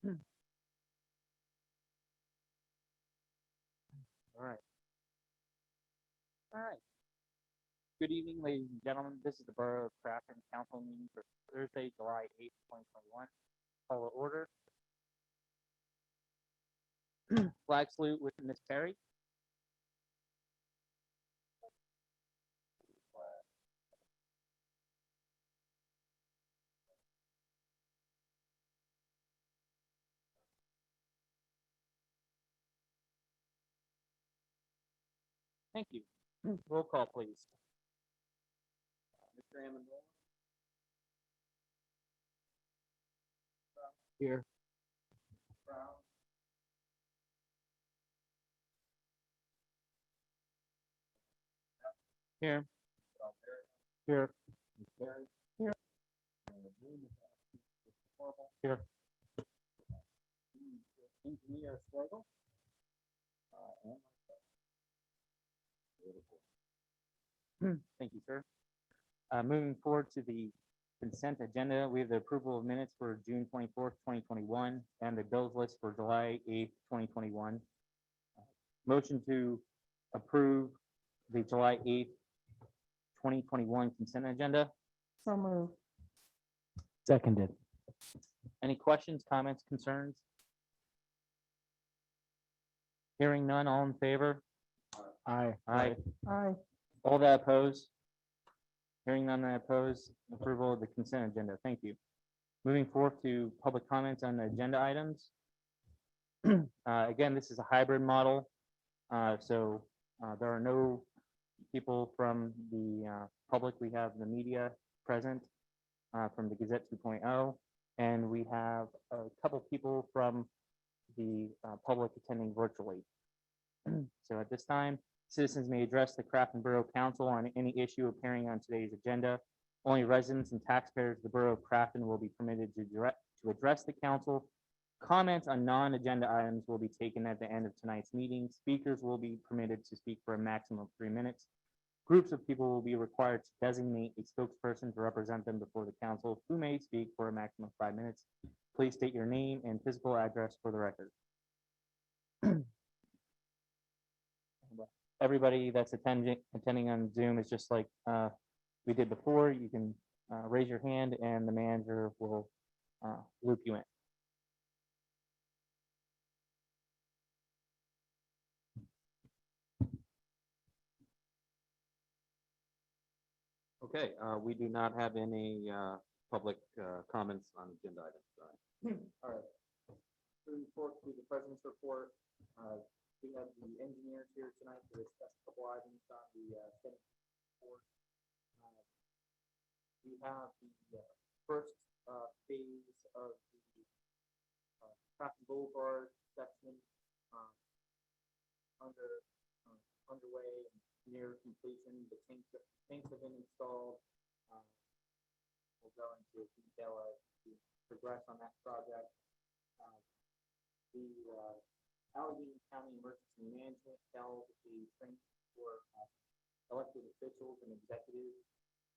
All right. All right. Good evening, ladies and gentlemen. This is the Borough of Crafton Council meeting for Thursday, July 8th, 2021. Call to order. Flag salute with Miss Perry. Thank you. Roll call, please. Mr. Amendola. Here. Brown. Here. Here. Here. Here. Engineer Struggle. Thank you, sir. Moving forward to the consent agenda, we have the approval of minutes for June 24th, 2021, and the bills list for July 8th, 2021. Motion to approve the July 8th, 2021 consent agenda. So moved. Seconded. Any questions, comments, concerns? Hearing none, all in favor? Aye. Aye. Aye. All that oppose? Hearing none that oppose, approval of the consent agenda. Thank you. Moving forth to public comments on the agenda items. Again, this is a hybrid model. So there are no people from the public. We have the media present from the Gazette 2.0, and we have a couple people from the public attending virtually. So at this time, citizens may address the Crafton Borough Council on any issue appearing on today's agenda. Only residents and taxpayers of the Borough of Crafton will be permitted to address the council. Comments on non-agenda items will be taken at the end of tonight's meeting. Speakers will be permitted to speak for a maximum of 3 minutes. Groups of people will be required to designate a spokesperson to represent them before the council, who may speak for a maximum of 5 minutes. Please state your name and physical address for the record. Everybody that's attending on Zoom is just like we did before. You can raise your hand and the manager will loop you in. Okay, we do not have any public comments on agenda items. All right. Moving forward to the president's report, we have the engineers here tonight to discuss a couple items on the Senate report. We have the first phase of the Crafton Boulevard section underway and near completion. The tanks have been installed. We'll go into detail as we progress on that project. The Allegheny County Emergency Management held a training for elected officials and executives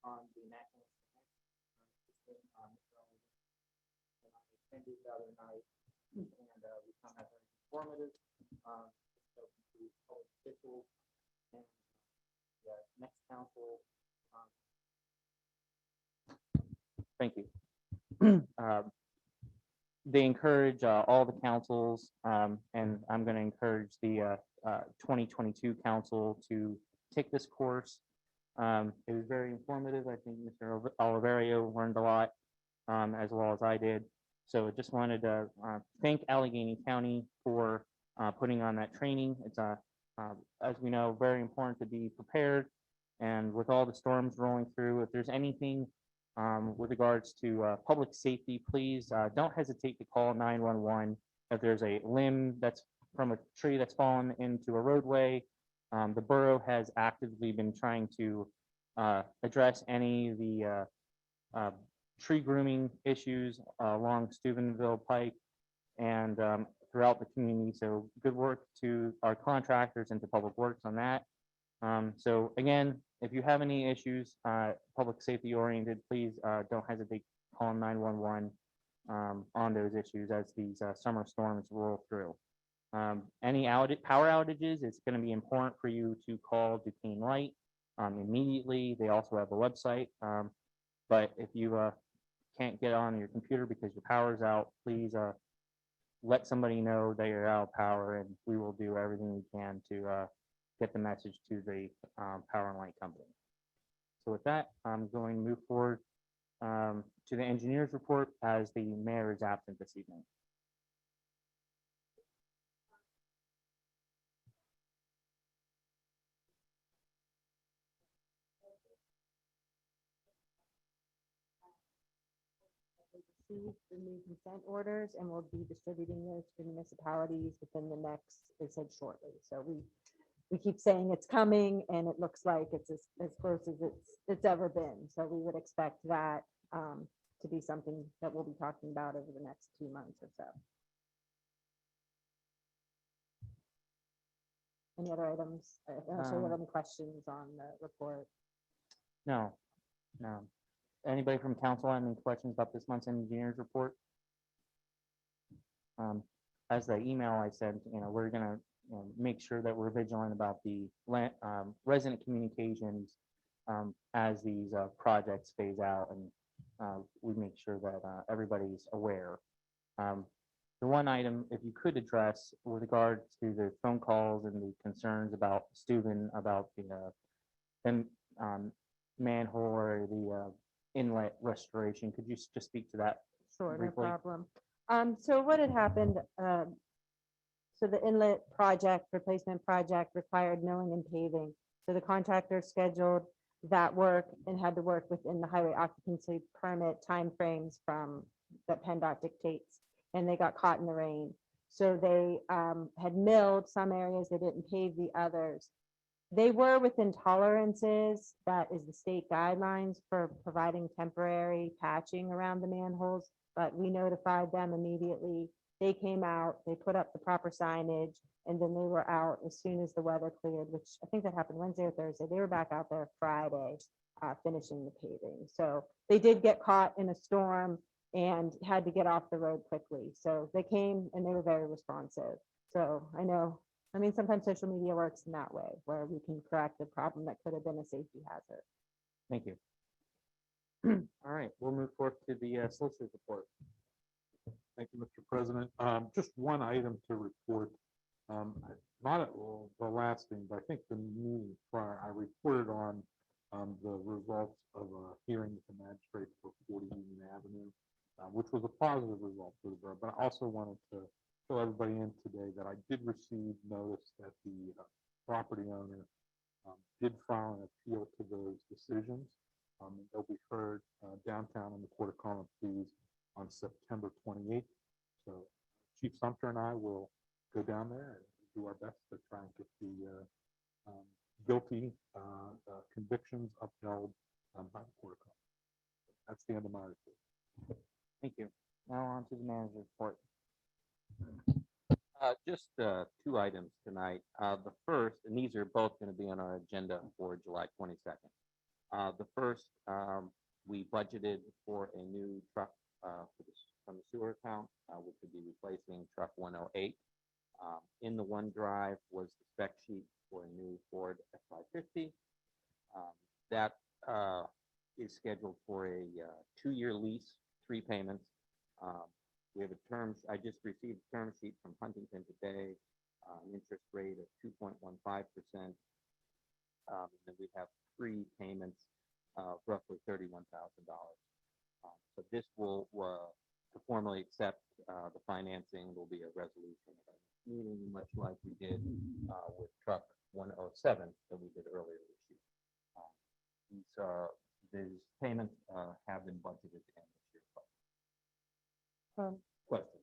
on the national system. And I attended the other night, and we found that very informative. So to public officials and the next council. Thank you. They encourage all the councils, and I'm going to encourage the 2022 council to take this course. It was very informative. I think Mr. Oliverio learned a lot, as well as I did. So I just wanted to thank Allegheny County for putting on that training. It's, as we know, very important to be prepared. And with all the storms rolling through, if there's anything with regards to public safety, please don't hesitate to call 911. If there's a limb that's from a tree that's fallen into a roadway, the borough has actively been trying to address any of the tree grooming issues along Steubenville Pike and throughout the community. So good work to our contractors and to Public Works on that. So again, if you have any issues, public safety oriented, please don't hesitate to call 911. on those issues as these summer storms roll through. Any power outages, it's going to be important for you to call Duquesne Light immediately. They also have a website. But if you can't get on your computer because your power's out, please let somebody know that you're out of power, and we will do everything we can to get the message to the power and light company. So with that, I'm going to move forward to the engineer's report as the mayor is absent this evening. Received the new consent orders and we'll be distributing those to municipalities within the next, they said shortly. So we keep saying it's coming and it looks like it's as close as it's ever been. So we would expect that to be something that we'll be talking about over the next 2 months or so. Any other items? I'm sure you have any questions on the report. No, no. Anybody from council have any questions about this month's engineer's report? As the email I sent, we're gonna make sure that we're vigilant about the resident communications as these projects phase out, and we make sure that everybody's aware. The one item, if you could address with regard to the phone calls and the concerns about Steuben, about the manhole or the inlet restoration, could you just speak to that? Sure, no briefly? problem. So what had happened, so the inlet project, replacement project required milling and paving. So the contractor scheduled that work and had to work within the highway occupancy permit timeframes from that PennDOT dictates, and they got caught in the rain. So they had milled some areas, they didn't pave the others. They were within tolerances, that is the state guidelines for providing temporary patching around the manholes, but we notified them immediately. They came out, they put up the proper signage, and then they were out as soon as the weather cleared, which I think that happened Wednesday or Thursday. They were back out there Friday, finishing the paving. So they did get caught in a storm and had to get off the road quickly. So they came and they were very responsive. So I mean, sometimes social media works in that way, where we can correct a problem that could have been a safety hazard. Thank you. All right, we'll move forward to the solicitor's report. Thank you, Mr. President. Just one item to report. Not at the last thing, but I think the meeting prior, I reported on the results of a hearing with the magistrate for 40 Union Avenue, which was a positive result for the borough. But I also wanted to fill everybody in today that I did receive notice that the property owner did file an appeal to those decisions. They'll be heard downtown in the Court of Common Pleas on September 28th. So Chief Sumter and I will go down there and do our best to try and get the guilty convictions upheld by the Court of Common. That's the end of my report. Thank you. Now on to the manager's report. Just 2 items tonight. The first, and these are both going to be on our agenda for July 22nd. The first, we budgeted for a new truck from the sewer account, which would be replacing truck 108. In the OneDrive was the spec sheet for a new Ford F-550. That is scheduled for a 2-year lease, 3 payments. We have I just received a term sheet from Huntington today, an interest rate of 2.15%. And we have 3 payments of roughly $31,000. So this will, to formally accept the financing, will be a resolution of our meeting, much like we did with truck 107 that we did earlier this year. These payments have been budgeted in this year's budget. Question?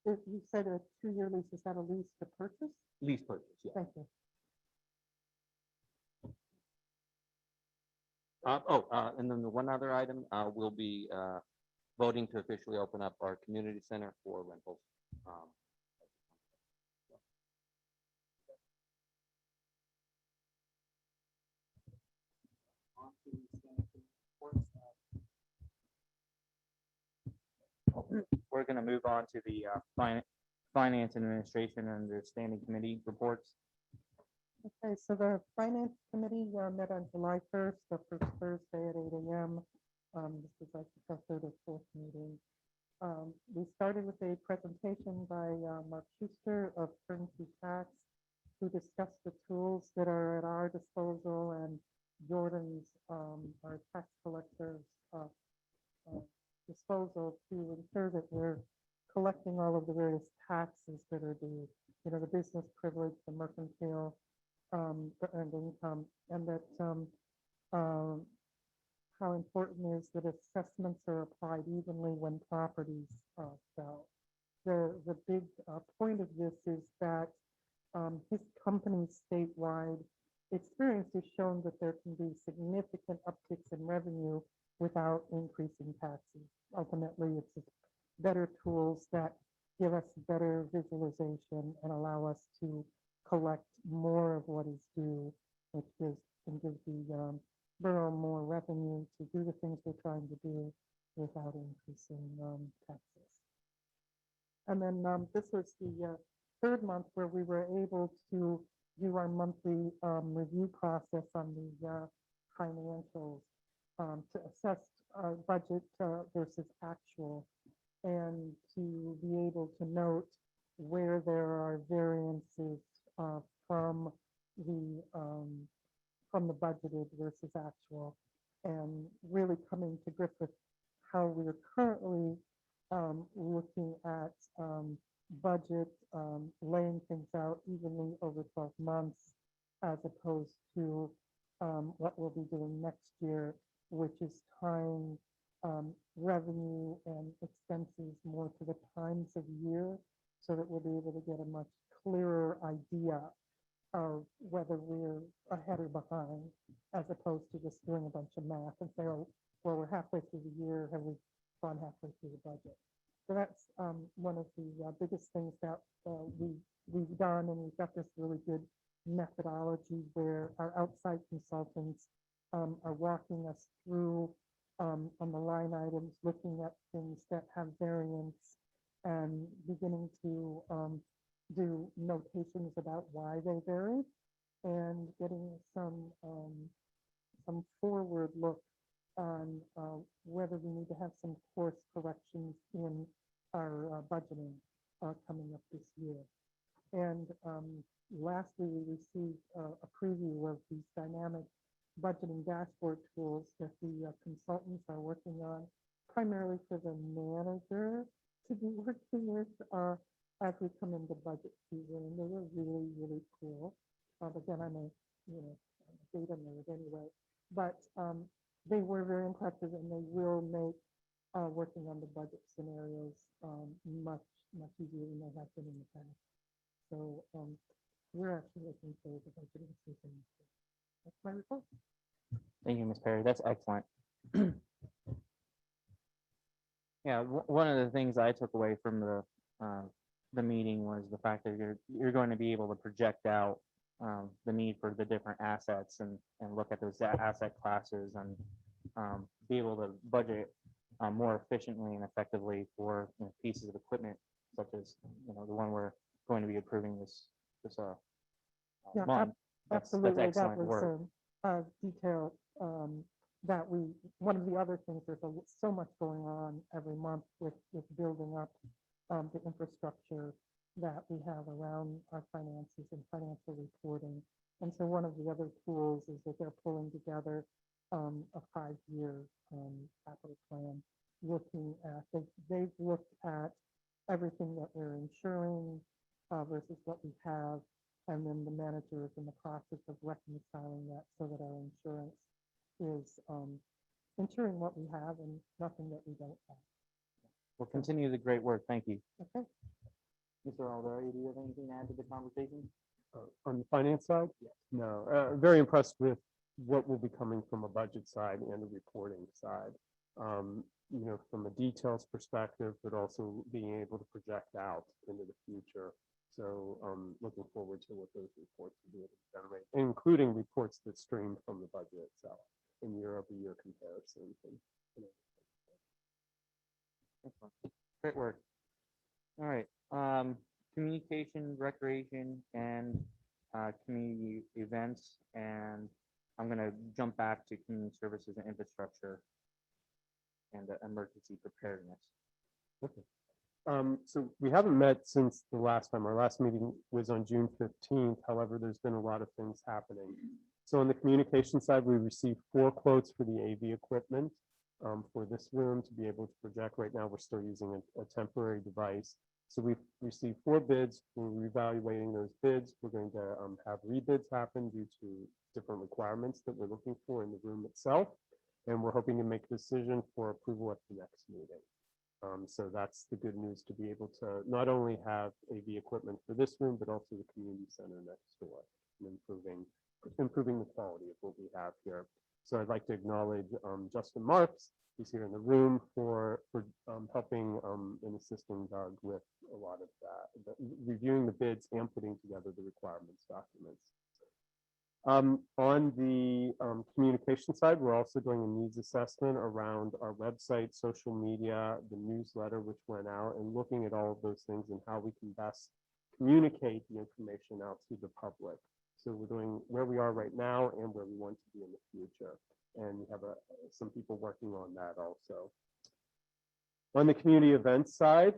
You said a 2-year lease, is that a lease to purchase? Lease purchase, yeah. Thank you. And then the one other item, we'll be voting to officially open up our community center for rentals. we're gonna move on to the Finance and Administration and the Standing Committee reports. Okay, so the Finance Committee met on July 1st, the first Thursday at 8 a.m. This is like the third or fourth meeting. We started with a presentation by Mark Schuster of Turnkey Tax, who discussed the tools that are at our disposal and Jordan's, our tax collector's disposal to ensure that we're collecting all of the various taxes that are due, you know, the business privilege, the mercantile, the earned income, and that how important is that assessments are applied evenly when properties sell. The big point of this is that his company statewide experience has shown that there can be significant upticks in revenue without increasing taxes. Ultimately, it's just better tools that give us better visualization and allow us to collect more of what is due, which can give the borough more revenue to do the things we're trying to do without increasing taxes. And then this was the third month where we were able to do our monthly review process on the financials to assess budget versus actual, and to be able to note where there are variances from the budgeted versus actual, and really coming to grips with how we're currently looking at budget, laying things out evenly over 12 months, as opposed to what we'll be doing next year, which is tying revenue and expenses more to the times of year, so that we'll be able to get a much clearer idea of whether we're ahead or behind, as opposed to just doing a bunch of math and say, oh, well, we're halfway through the year, have we gone halfway through the budget? So that's one of the biggest things that we've done, and we've got this really good methodology where our outside consultants are walking us through on the line items, looking at things that have variance, and beginning to do notations about why they vary, and getting some forward look on whether we need to have some course corrections in our budgeting coming up this year. And lastly, we received a preview of these dynamic budgeting dashboard tools that the consultants are working on, primarily for the manager to be working with as we come into budget season. And they were really, really cool. Again, I'm a data nerd anyway, but they were very impressive, and they will make working on the budget scenarios much easier than they have been in the past. So we're actually looking forward to budgeting season. That's my report. Thank you, Ms. Perry. That's excellent. Yeah, one of the things I took away from the meeting was the fact that you're going to be able to project out the need for the different assets and look at those asset classes and be able to budget more efficiently and effectively for pieces of equipment such as the one we're going to be approving this Yeah, month. Absolutely, That's that excellent work. was detailed. That one of the other things, there's so much going on every month with building up the infrastructure that we have around our finances and financial reporting. And so one of the other tools is that they're pulling together a 5-year capital plan, looking at, they've looked at everything that we're insuring versus what we have, and then the manager is in the process of reconciling that so that our insurance is insuring what we have and nothing that we don't have. We'll continue the great work. Thank you. Okay. Mr. Aldery, do you have anything to add to the conversation? On the finance side? No, very impressed with what will be coming from a budget side and a reporting side. From a details perspective, but also being able to project out into the future. So looking forward to what those reports will be able to generate, including reports that stream from the budget itself in year-over-year comparisons. Excellent. Great work. All right, communication, recreation, and community events, and I'm gonna jump back to community services and infrastructure and emergency preparedness. So we haven't met since the last time. Our last meeting was on June 15th. However, there's been a lot of things happening. So on the communication side, we received 4 quotes for the AV equipment for this room to be able to project. Right now, we're still using a temporary device. So we've received 4 bids. We're reevaluating those bids. We're going to have rebids happen due to different requirements that we're looking for in the room itself. And we're hoping to make a decision for approval at the next meeting. So that's the good news, to be able to not only have AV equipment for this room, but also the community center next door, and improving the quality of what we have here. So I'd like to acknowledge Justin Marks, who's here in the room, for helping and assisting Doug with a lot of that, reviewing the bids and putting together the requirements documents. On the communication side, we're also doing a needs assessment around our website, social media, the newsletter which went out, and looking at all of those things and how we can best communicate the information out to the public. So we're doing where we are right now and where we want to be in the future. And we have some people working on that also. On the community events side,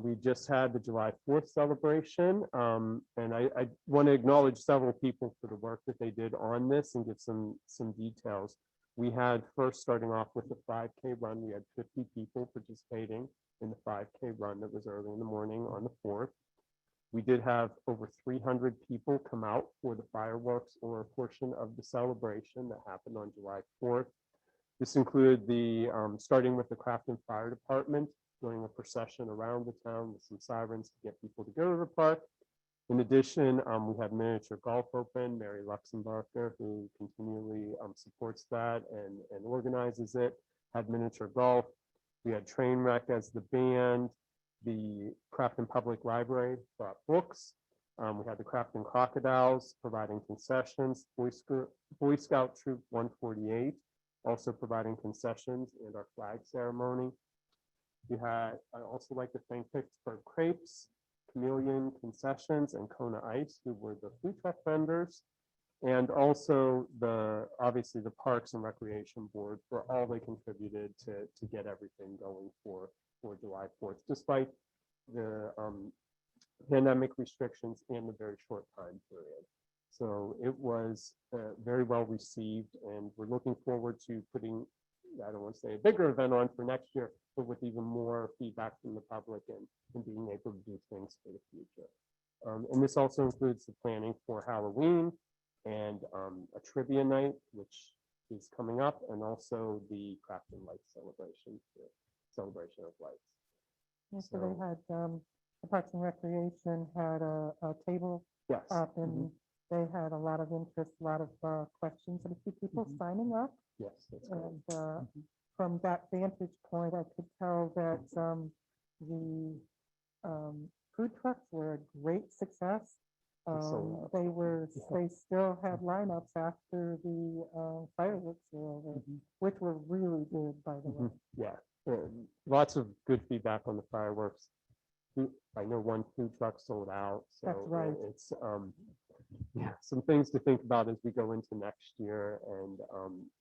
we just had the July 4th celebration, and I want to acknowledge several people for the work that they did on this and give some details. We had, first starting off with the 5K run, we had 50 people participating in the 5K run that was early in the morning on the 4th. We did have over 300 people come out for the fireworks or a portion of the celebration that happened on July 4th. This included the starting with the Crafton Fire Department, doing a procession around the town with some sirens to get people to go to the park. In addition, we had miniature golf open. Mary Luxembarger, who continually supports that and organizes it, had miniature golf. We had Trainwreck as the band. The Crafton Public Library brought books. We had the Crafton Crocodiles providing concessions. Boy Scout Troop 148 also providing concessions, and our flag ceremony. I also like to thank Pittsburgh Crepes, Chameleon Concessions, and Kona Ice, who were the food truck vendors, and also obviously the Parks and Recreation Board for all they contributed to get everything going for July 4th, despite the pandemic restrictions and the very short time period. So it was very well received, and we're looking forward to putting, I don't want to say a bigger event on for next year, but with even more feedback from the public and being able to do things for the future. And this also includes the planning for Halloween and a trivia night, which is coming up, and also the Crafton Lights celebration of lights. Yeah, so they had, the Parks and Recreation had a table Yes. up, and they had a lot of interest, a lot of questions, and a few people signing up. Yes, that's correct. And from that vantage point, I could tell that the food trucks were a great success. sold out. They still had lineups after the fireworks were over, which were really good, by the way. Yeah, lots of good feedback on the fireworks. I know one food truck sold out, so That's right. it's yeah, some things to think about as we go into next year, and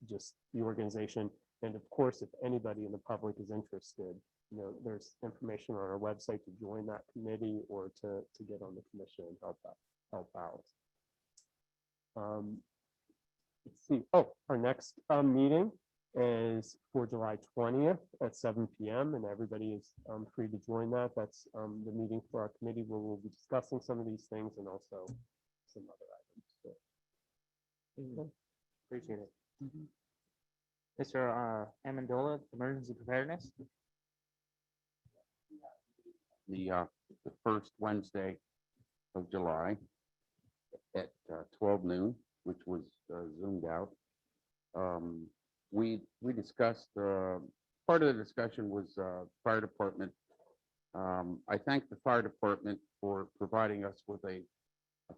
just the organization. And of course, if anybody in the public is interested, there's information on our website to join that committee or to get on the commission and help out. Let's see. Oh, our next meeting is for July 20th at 7 p.m. and everybody is free to join that. That's the meeting for our committee where we'll be discussing some of these things and also some other items. Appreciate it. Mr. Amendola, emergency preparedness. The first Wednesday of July at 12 noon, which was zoomed out. We discussed, part of the discussion was fire department. I thank the fire department for providing us with a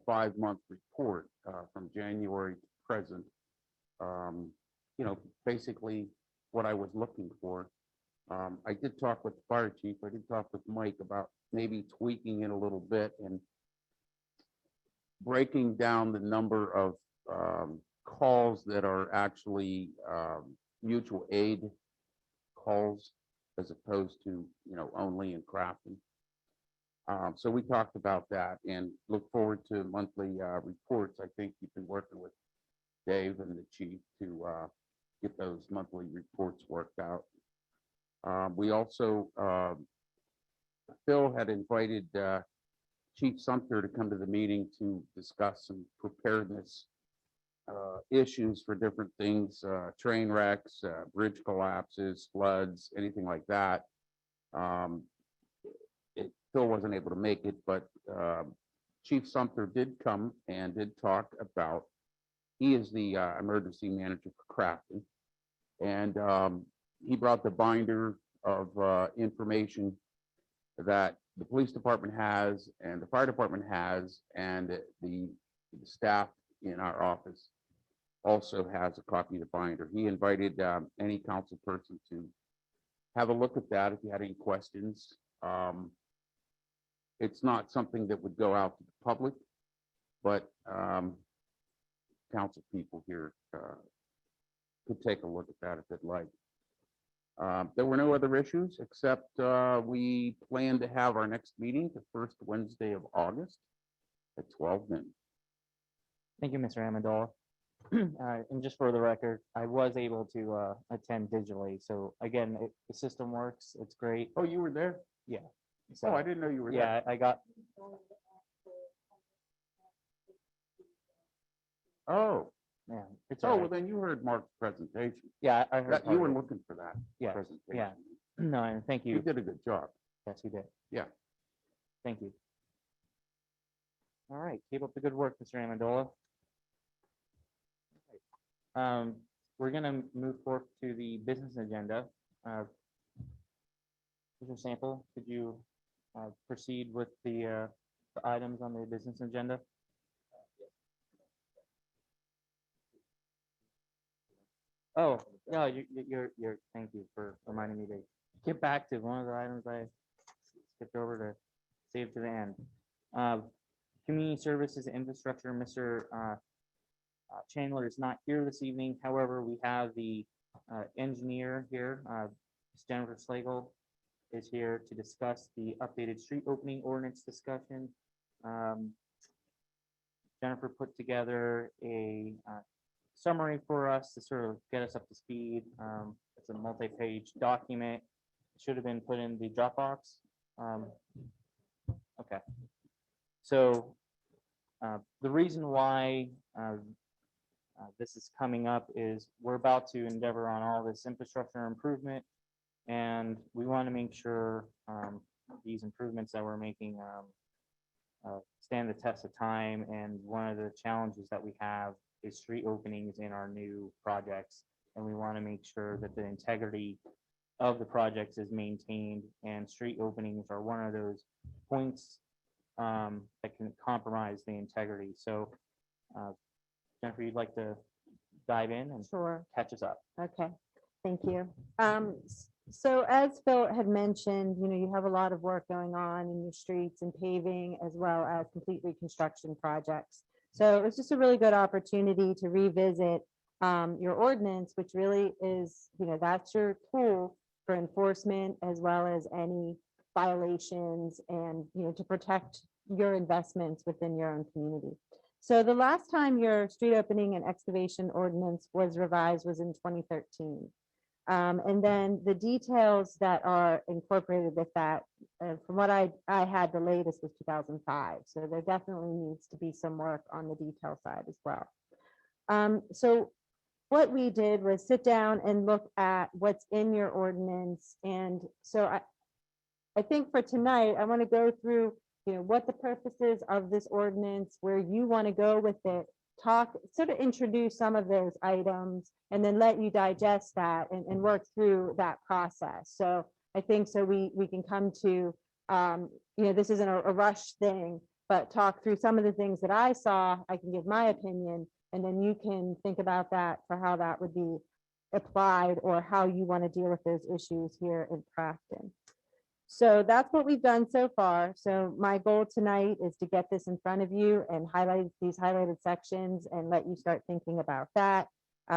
5-month report from January to present. Basically what I was looking for. I did talk with the fire chief, I did talk with Mike about maybe tweaking it a little bit and breaking down the number of calls that are actually mutual aid calls as opposed to, only in Crafton. So we talked about that and look forward to monthly reports. I think you've been working with Dave and the chief to get those monthly reports worked out. We also, Phil had invited Chief Sumter to come to the meeting to discuss some preparedness issues for different things, train wrecks, bridge collapses, floods, anything like that. Phil wasn't able to make it, but Chief Sumter did come and did talk about, he is the emergency manager for Crafton. And he brought the binder of information that the police department has and the fire department has, and the staff in our office also has a copy of the binder. He invited any council person to have a look at that if you had any questions. It's not something that would go out to the public, but council people here could take a look at that if they'd like. There were no other issues except we plan to have our next meeting the first Wednesday of August at 12 noon. Thank you, Mr. Amendola. And just for the record, I was able to attend digitally. So again, the system works. It's great. Oh, you were there? Yeah. Oh, So, I didn't know you were there. yeah, I got, Oh, yeah, it's oh, all well, right. then you heard Mark's presentation. Yeah, I heard. That, part you of were it. looking for that Yeah, presentation. yeah. No, and thank You you. did a good job. Yes, you did. Yeah. Thank you. All right, keep up the good work, Mr. Amendola. We're gonna move forward to the business agenda. Mr. Sample, could you proceed with the items on the business agenda? Oh, no, thank you for reminding me to get back to one of the items I skipped over to save to the end. Community Services and Infrastructure, Mr. Chandler is not here this evening. However, we have the engineer here, Ms. Jennifer Slagle is here to discuss the updated street opening ordinance discussion. Jennifer put together a summary for us to sort of get us up to speed. It's a multi-page document. It should have been put in the Dropbox. Okay. So the reason why this is coming up is we're about to endeavor on all this infrastructure improvement, and we want to make sure these improvements that we're making stand the test of time. And one of the challenges that we have is street openings in our new projects, and we want to make sure that the integrity of the projects is maintained, and street openings are one of those points that can compromise the integrity. So Jennifer, you'd like to dive in and Sure. catch us up? Okay, thank you. So as Phil had mentioned, you have a lot of work going on in your streets and paving, as well as complete reconstruction projects. So it's just a really good opportunity to revisit your ordinance, which really is, that's your tool for enforcement, as well as any violations and, to protect your investments within your own community. So the last time your street opening and excavation ordinance was revised was in 2013. And then the details that are incorporated with that, from what I had, the latest was 2005. So there definitely needs to be some work on the detail side as well. So what we did was sit down and look at what's in your ordinance. And so I think for tonight, I want to go through what the purposes of this ordinance, where you want to go with it, sort of introduce some of those items, and then let you digest that and work through that process. So I think so we can come to, this isn't a rush thing, but talk through some of the things that I saw. I can give my opinion, and then you can think about that for how that would be applied or how you want to deal with those issues here in Crafton. So that's what we've done so far. So my goal tonight is to get this in front of you and highlight these highlighted sections and let you start thinking about that.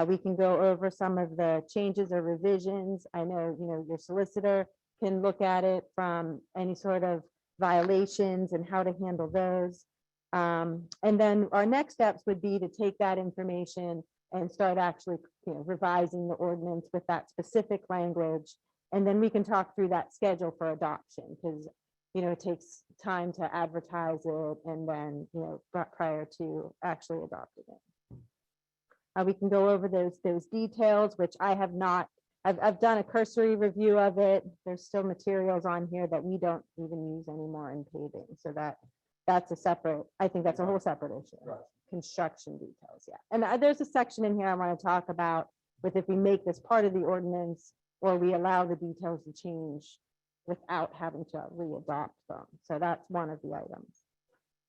We can go over some of the changes or revisions. I know, your solicitor can look at it from any sort of violations and how to handle those. And then our next steps would be to take that information and start actually, revising the ordinance with that specific language. And then we can talk through that schedule for adoption, because, it takes time to advertise it and then, prior to actually adopting it. We can go over those details, which I have not, I've done a cursory review of it. There's still materials on here that we don't even use anymore in paving. So that's a separate, I think that's a whole separate issue. Construction details, yeah. And there's a section in here I want to talk about with if we make this part of the ordinance, or we allow the details to change without having to re-adopt them. So that's one of the items.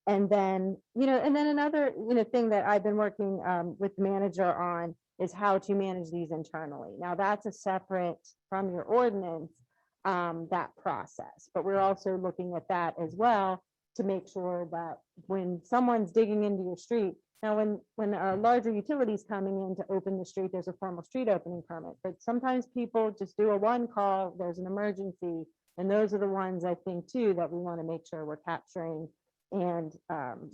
And then, another, thing that I've been working with the manager on is how to manage these internally. Now that's a separate from your ordinance, that process, but we're also looking at that as well to make sure that when someone's digging into your street, now, when larger utilities coming in to open the street, there's a formal street opening permit, but sometimes people just do a one call, there's an emergency. And those are the ones I think too, that we want to make sure we're capturing and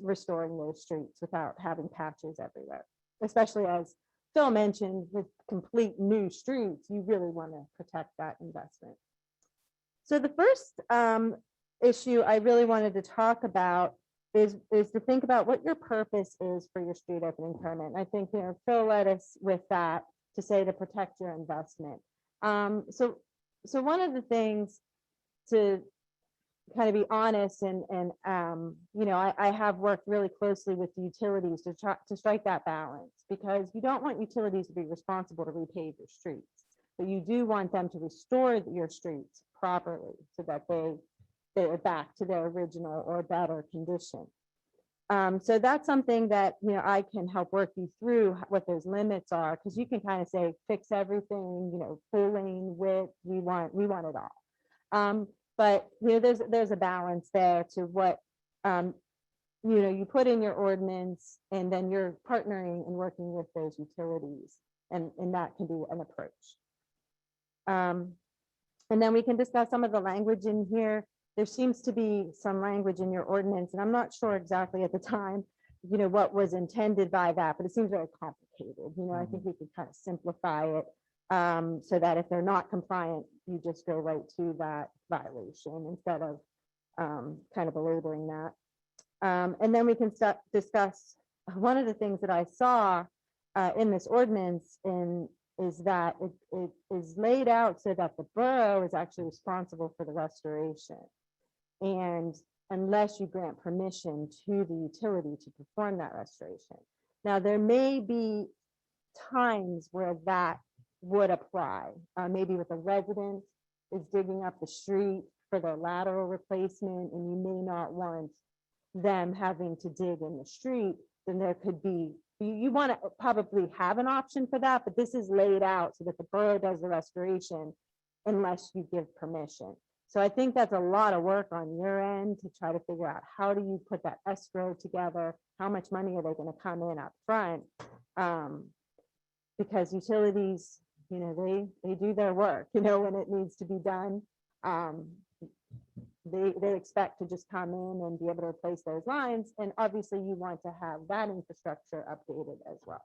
restoring those streets without having patches everywhere. Especially as Phil mentioned, with complete new streets, you really want to protect that investment. So the first issue I really wanted to talk about is to think about what your purpose is for your street opening permit. And I think, Phil led us with that to say to protect your investment. So one of the things to kind of be honest and I have worked really closely with the utilities to try to strike that balance, because you don't want utilities to be responsible to repave your streets, but you do want them to restore your streets properly so that they're back to their original or better condition. So that's something that, I can help work you through what those limits are, because you can kind of say, fix everything, full lane width, we want it all. But, there's a balance there to what, you put in your ordinance, and then you're partnering and working with those utilities, and that can be an approach. And then we can discuss some of the language in here. There seems to be some language in your ordinance, and I'm not sure exactly at the time, what was intended by that, but it seems very complicated. I think we could kind of simplify it so that if they're not compliant, you just go right to that violation instead of kind of belaboring that. And then we can discuss one of the things that I saw in this ordinance is that it is laid out so that the borough is actually responsible for the restoration. And unless you grant permission to the utility to perform that restoration. Now, there may be times where that would apply, maybe with a resident is digging up the street for their lateral replacement, and you may not want them having to dig in the street, then there could be, you want to probably have an option for that, but this is laid out so that the borough does the restoration unless you give permission. So I think that's a lot of work on your end to try to figure out how do you put that escrow together? How much money are they going to come in up front? Because utilities, they do their work, when it needs to be done. They expect to just come in and be able to replace those lines. And obviously you want to have that infrastructure updated as well.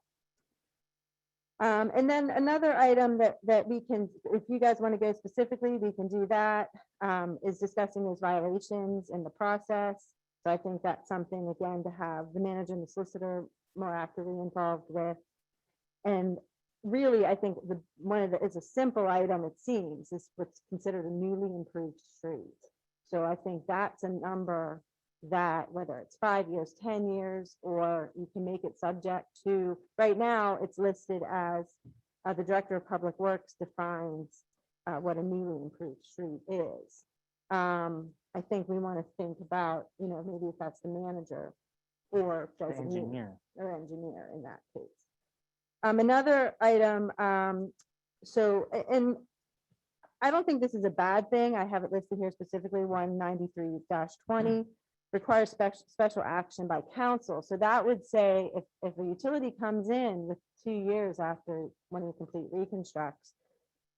And then another item that we can, if you guys want to go specifically, we can do that, is discussing those violations in the process. So I think that's something, again, to have the manager and the solicitor more actively involved with. And really, I think it's a simple item, it seems, is what's considered a newly improved street. So I think that's a number that, whether it's 5 years, 10 years, or you can make it subject to, right now, it's listed as the Director of Public Works defines what a newly improved street is. I think we want to think about, maybe if that's the manager or The engineer. or engineer in that case. Another item So, and I don't think this is a bad thing. I have it listed here specifically, 193-20 requires special action by council. So that would say if a utility comes in with 2 years after when you complete reconstructs,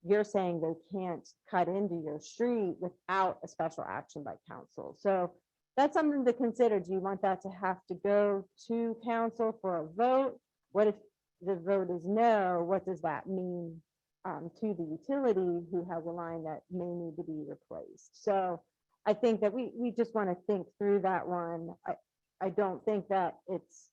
you're saying they can't cut into your street without a special action by council. So that's something to consider. Do you want that to have to go to council for a vote? What if the vote is no? What does that mean to the utility who has a line that may need to be replaced? So I think that we just want to think through that one. I don't think that it's,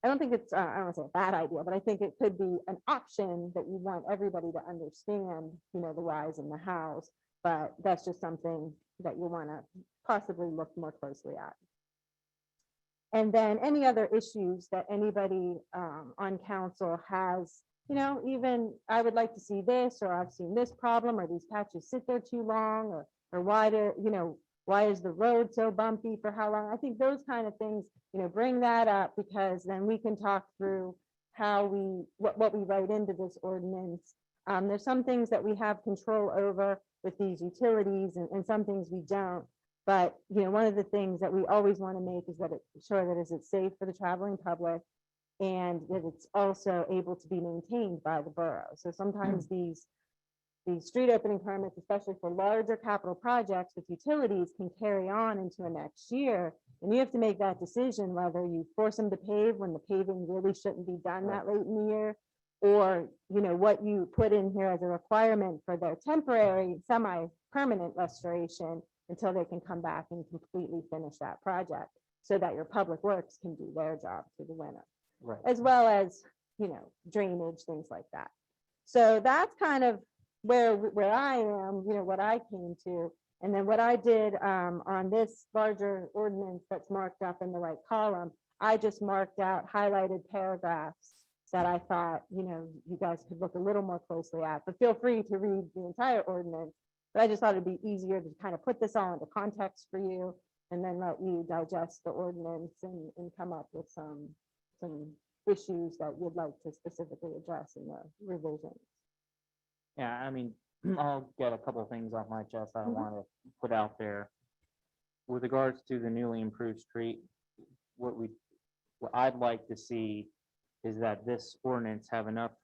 I don't think it's, I don't want to say a bad idea, but I think it could be an option that you want everybody to understand, you know, the rise in the house. But that's just something that you want to possibly look more closely at. And then any other issues that anybody on council has, you know, even I would like to see this, or I've seen this problem, or these patches sit there too long, or why do, you know, why is the road so bumpy for how long? I think those kind of things, you know, bring that up, because then we can talk through how we, what we write into this ordinance. There's some things that we have control over with these utilities, and some things we don't. But, you know, one of the things that we always want to make is that it's sure that it's safe for the traveling public, and that it's also able to be maintained by the borough. So sometimes these street opening permits, especially for larger capital projects with utilities, can carry on into the next year. And you have to make that decision whether you force them to pave when the paving really shouldn't be done that late in the year, or, you know, what you put in here as a requirement for their temporary semi-permanent restoration until they can come back and completely finish that project, so that your public works can do their job through the winter, Right. as well as, you know, drainage, things like that. So that's kind of where I am, you know, what I came to. And then what I did on this larger ordinance that's marked up in the right column, I just marked out highlighted paragraphs that I thought, you know, you guys could look a little more closely at, but feel free to read the entire ordinance. But I just thought it'd be easier to kind of put this all into context for you, and then let you digest the ordinance and come up with some issues that you'd like to specifically address in the revision. Yeah, I mean, I'll get a couple of things off my chest I Mhm. want to put out there. With regards to the newly improved street, what I'd like to see is that this ordinance have enough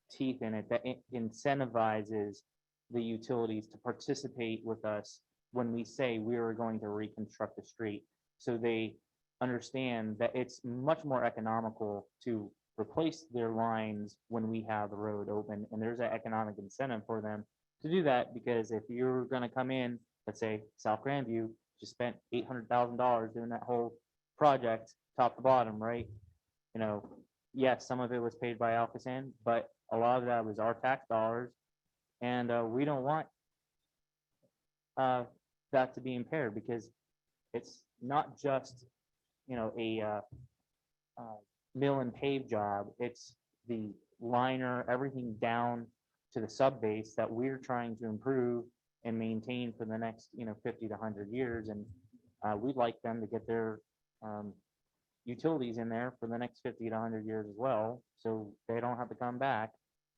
teeth in it that it incentivizes the utilities to participate with us when we say we are going to reconstruct the street. So they understand that it's much more economical to replace their lines when we have the road open, and there's an economic incentive for them to do that. Because if you're going to come in, let's say South Grandview just spent $800,000 doing that whole project top to bottom, right? You know, yes, some of it was paid by Alcoasand, but a lot of that was our tax dollars, and we don't want that to be impaired, because it's not just, you know, a mill and pave job. It's the liner, everything down to the sub base that we're trying to improve and maintain for the next, you know, 50 to 100 years. And we'd like them to get their utilities in there for the next 50 to 100 years as well, so they don't have to come back.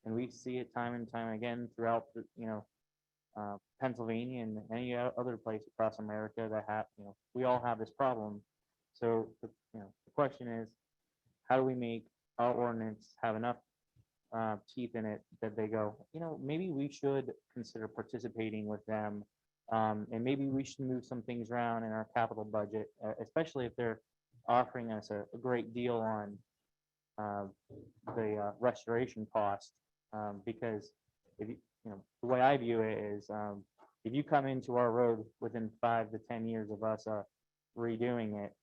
And we see it time and time again throughout the, you know, Pennsylvania and any other place across America that have, you know, we all have this problem. So, you know, the question is, how do we make our ordinance have enough teeth in it that they go, you know, maybe we should consider participating with them, and maybe we should move some things around in our capital budget, especially if they're offering us a great deal on the restoration cost, because if you know, the way I view it is, if you come into our road within 5 to 10 years of us redoing it,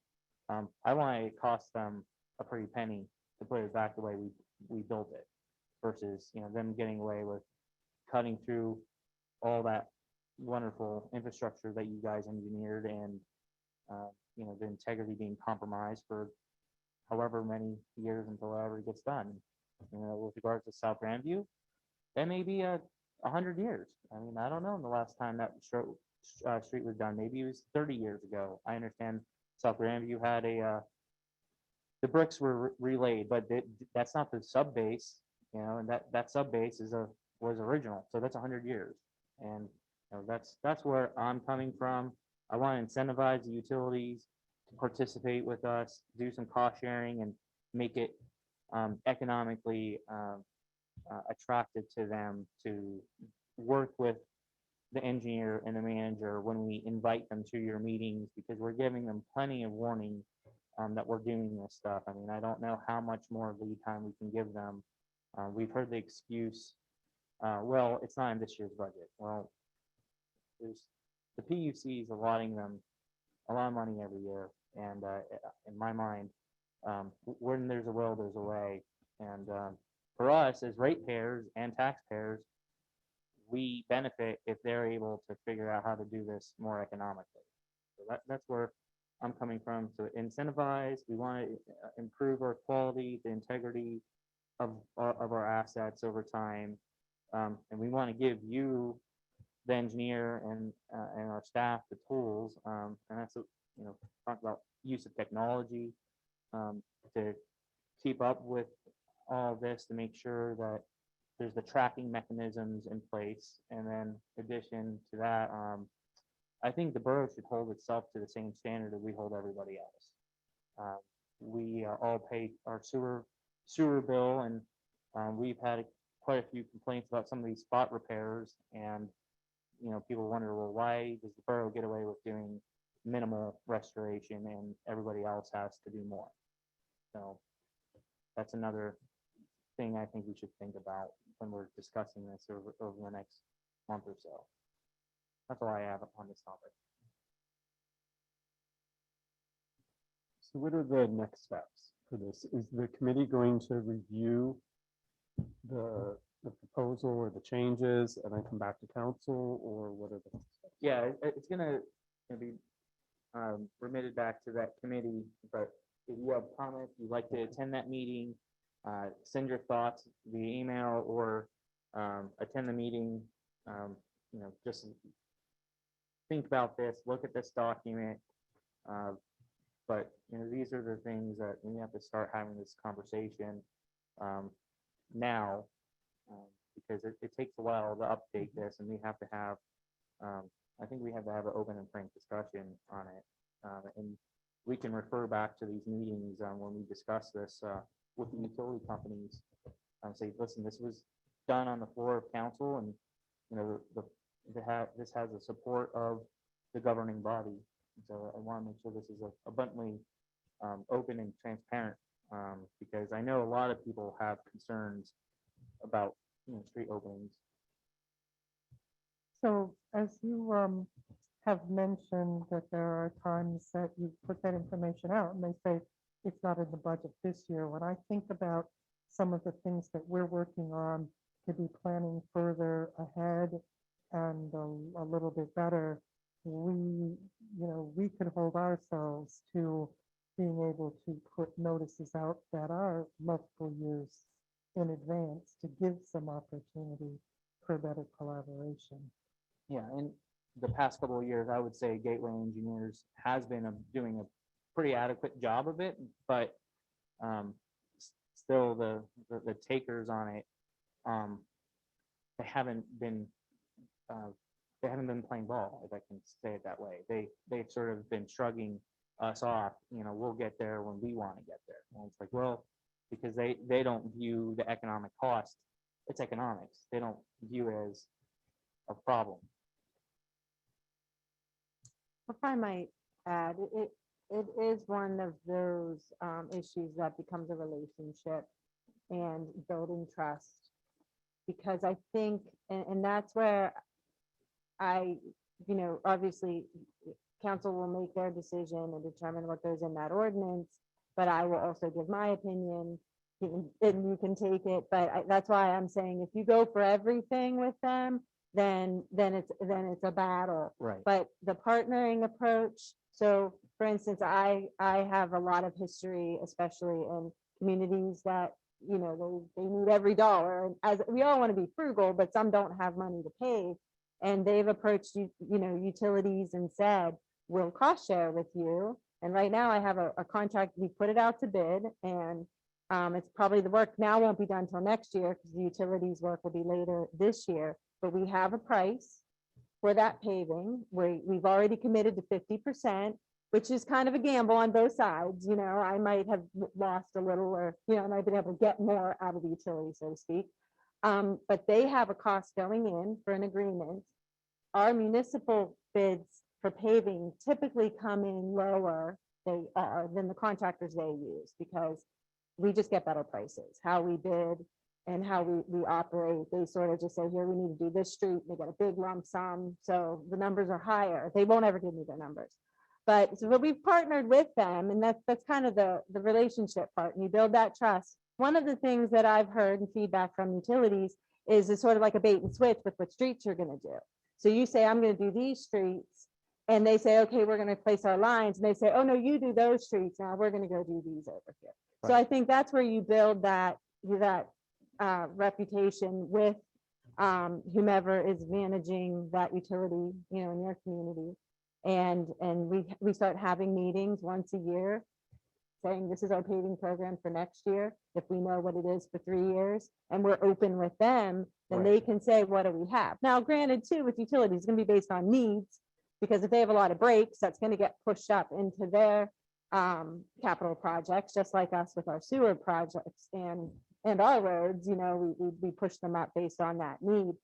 I want it to cost them a pretty penny to put it back the way we built it, versus, you know, them getting away with cutting through all that wonderful infrastructure that you guys engineered, and you know, the integrity being compromised for however many years until it ever gets done. You know, with regards to South Grandview, that may be 100 years. I mean, I don't know the last time that street was done. Maybe it was 30 years ago. I understand South Grandview had the bricks were relaid, but that's not the sub base. you know, and that sub base was original, so that's 100 years. And, you know, that's where I'm coming from. I want to incentivize the utilities to participate with us, do some cost sharing and make it economically attractive to them to work with the engineer and the manager when we invite them to your meetings, because we're giving them plenty of warning that we're doing this stuff. I mean, I don't know how much more lead time we can give them. We've heard the excuse, well, it's not in this year's budget. Well, there's the PUC is allotting them a lot of money every year, and in my mind, when there's a will, there's a way. And for us as ratepayers and taxpayers, we benefit if they're able to figure out how to do this more economically. So that's where I'm coming from. So incentivize, we want to improve our quality, the integrity of our assets over time. And we want to give you, the engineer and our staff, the tools. And that's, you know, talk about use of technology to keep up with all of this, to make sure that there's the tracking mechanisms in place. And then addition to that, I think the borough should hold itself to the same standard that we hold everybody else. We all pay our sewer bill, and we've had quite a few complaints about some of these spot repairs. And, you know, people wonder, well, why does the borough get away with doing minimal restoration and everybody else has to do more? So that's another thing I think we should think about when we're discussing this over the next month or so. That's all I have on this topic. So what are the next steps for this? Is the committee going to review the proposal or the changes and then come back to council, or what are the? Yeah, it's gonna be remitted back to that committee, but if you have comments, you'd like to attend that meeting, send your thoughts via email or attend the meeting. You know, just think about this, look at this document. But, you know, these are the things that we have to start having this conversation now, because it takes a while to update this, and we have to have, I think we have to have an open and frank discussion on it. And we can refer back to these meetings when we discuss this with the utility companies and say, listen, this was done on the floor of council, and, you know, this has the support of the governing body. So I want to make sure this is abundantly open and transparent, because I know a lot of people have concerns about, you know, street openings. So as you have mentioned that there are times that you put that information out and they say it's not in the budget this year. When I think about some of the things that we're working on to be planning further ahead and a little bit better, we could hold ourselves to being able to put notices out that are multiple years in advance to give some opportunity for better collaboration. Yeah, in the past couple of years, I would say Gateway Engineers has been doing a pretty adequate job of it, but still the takers on it, they haven't been playing ball, if I can say it that way. They've sort of been shrugging us off. You know, we'll get there when we want to get there. And it's like, well, because they don't view the economic cost. It's economics. They don't view it as a problem. If I might add, it is one of those issues that becomes a relationship and building trust. Because I think, and that's where obviously council will make their decision and determine what goes in that ordinance, but I will also give my opinion and you can take it. But that's why I'm saying if you go for everything with them, then it's a battle. Right. But the partnering approach, so for instance, I have a lot of history, especially in communities that, you know, they need every dollar. And as we all want to be frugal, but some don't have money to pay. And they've approached utilities and said, we'll cost share with you. And right now I have a contract, we put it out to bid, and It's probably the work now won't be done till next year because the utilities work will be later this year, but we have a price for that paving. We've already committed to 50%, which is kind of a gamble on both sides. You know, I might have lost a little, or, you know, I might have been able to get more out of the utility, so to speak. But they have a cost going in for an agreement. Our municipal bids for paving typically come in lower than the contractors they use, because we just get better prices. How we bid and how we operate, they sort of just say, here, we need to do this street. They get a big lump sum, so the numbers are higher. They won't ever give me their numbers. But we've partnered with them, and that's kind of the relationship part, and you build that trust. One of the things that I've heard and feedback from utilities is it's sort of like a bait and switch with what streets you're gonna do. So you say, I'm gonna do these streets, and they say, okay, we're gonna place our lines, and they say, oh, no, you do those streets, now we're gonna go do these over here. So I think that's where you build that reputation with whomever is managing that utility, you know, in your community. And we start having meetings once a year saying, this is our paving program for next year. If we know what it is for 3 years and we're open with them, then they can say, what do we have? Now, granted too, with utilities, it's gonna be based on needs, because if they have a lot of breaks, that's gonna get pushed up into their capital projects, just like us with our sewer projects and our roads. You know, we push them up based on that need,